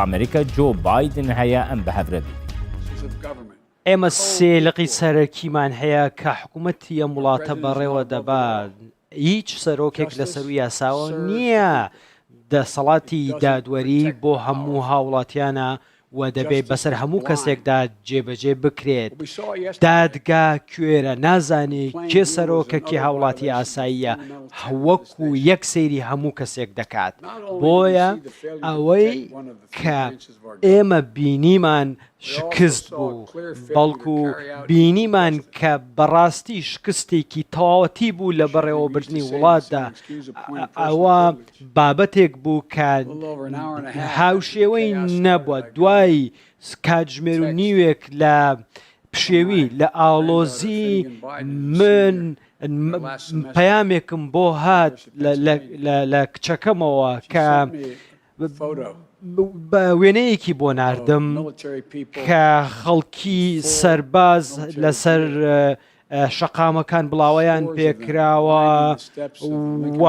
ئەمریکا جۆ بایدن هەیە ئەم بە هەورەبی ئێمە سێلقی سەرەکیمان هەیە کە حکوومەتی ئەم وڵاتە بەڕێوە دەبات هیچ سەرۆکێک لە سەر یاساوە نییە دەسەڵاتی دادوەری بۆ هەموو هاوڵاتیانە و دەبێت بەسەر هەموو کەسێکدا جێبەجێ بکرێت دادگا کوێرە نازانێت کێ سەرۆکەکی هاوڵاتی ئاساییە وەکو یەک سەیری هەموو کەسێک دەکات بۆیە ئەوەی کە ئێمە بینیمان شکست بوو بەڵکو بینیمان کە بەڕاستی شکستێکی تەواوەتی بوو لە بەڕێوەبردننی وڵاتدا ئەوە بابەتێک بوو کە هاوشێوەی نەبووە دوای کاتژمێر و نیوێک لە پشێوی لە ئاڵۆزی من پەیامێکم بۆ هات لە کچەکەمەوە کە بە وێنەیەکی بۆ ناردم کە خەڵکی سەرباز لەسەر شەقامەکان بڵاوەیان پێکراوە و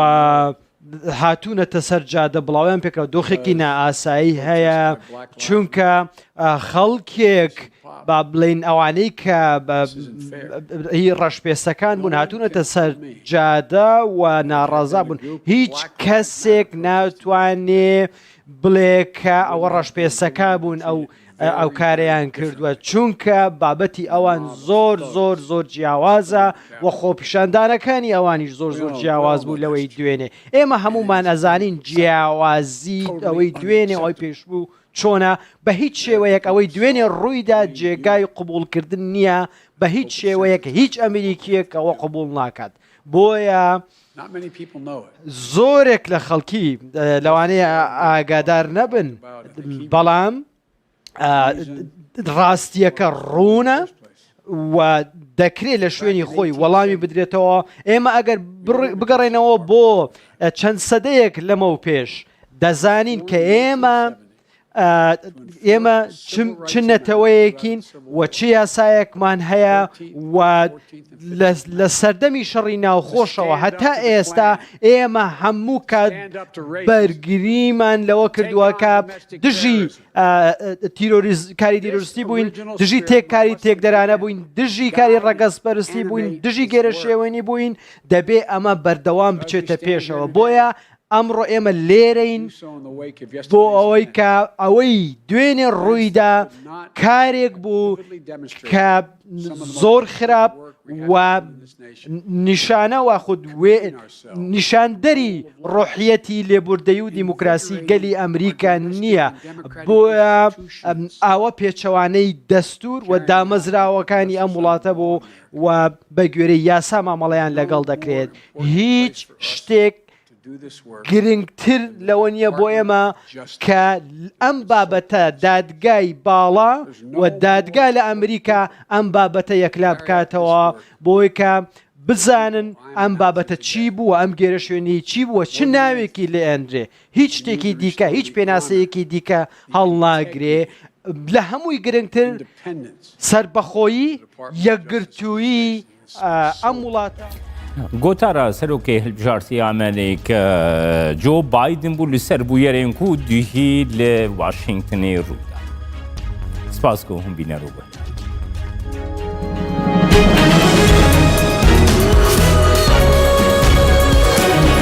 هاتوونەتە سەر جادە بڵاویان پێکەوە دۆخێکی نائاسایی هەیە چونکە خەڵکێک با بڵین ئەوانەی کە هی ڕەشپێستەکان بوون هاتوونەتە سەر جادە و ناڕازا بوون هیچ کەسێک ناتوانێ بڵێ کە ئەوە ڕەشپێستەکە بوون ئەو کارەیان کردووە چونکە بابەتی ئەوان زۆر زۆر زۆر جیاوازە و خۆپیشاندانەکانی ئەوانیش زۆر زۆر جیاواز بوو لەوەی دوێنێ ئێمە هەمومان ئەزانین جیاوازی ئەوەی دوێنێ ئەوەی پێشبوو چۆنە بە هیچ شێوەیەک ئەوەی دوێنێ ڕوویدا جێگای قبولکردن نییە بە هیچ شێوەیەک هیچ ئەمریکیەک ئەوە قبول ناکات بۆیە زۆرێک لە خەڵکی لەوانەیە ئاگادار نەبن بەڵام ڕاستیەکە ڕوونە و دەکرێت لە شوێنی خۆی وەڵامی بدرێتەوە ئێمە ئەگەر بگەڕێنەوە بۆ چەند سەدەیەک لەمە و پێش دەزانین کە ئێمە چ نەتەوەیەکین و چ یاسایەکمان هەیە و لە سەردەمی شەڕی ناوخۆشەوە هەتا ئێستا ئێمە هەموو کات بەرگریمان لەوە کردووەکە دژی کاری تیرۆریستی بووین دژی کاری تێکدەرانە بووین دژی کاری ڕەگەزپەرستی بووین دژی گێرە شێوەنی بووین دەبێ ئەمە بەردەوام بچێتە پێشەوە بۆیە ئەمڕۆ ئێمە لێرەین بۆ ئەوەی کە ئەوەی دوێنێ ڕوویدا کارێک بوو کە زۆر خراپ و نیشانە و خود نیشاندەری ڕۆحیەتی لێبوردەیی و دیموکراسی گەلی ئەمریکا نییە بۆیە ئاوە پێچەوانەی دەستور و دامەزراوەکانی ئەم وڵاتە بوو و بە گوێرەی یاسا مامەڵەیان لەگەڵ دەکرێت هیچ شتێک گرنگتر لەوە نییە بۆ ئێمە کە ئەم بابەتە دادگای باڵا و دادگا لە ئەمریکا ئەم بابەتە یەکلا بکاتەوە بۆی کە بزانن ئەم بابەتە چی بووە ئەم گێرە شوێنی چی بووە چ ناوێکی لێ ئەندرێ هیچ شتێکی دیکە هیچ پێناسەیەکی دیکە هەڵناگرێ لە هەمووی گرنگتر سەربەخۆیی یەکگرتووی ئەم وڵاتە گۆتارە سەرۆکەی هەڵبژارتی ئەمریکا جۆ بایدن بوو لەسەر بوویەرێنک و دووهی لە واشنگتنی ڕوودا سپاس کە هەم بینەرەوە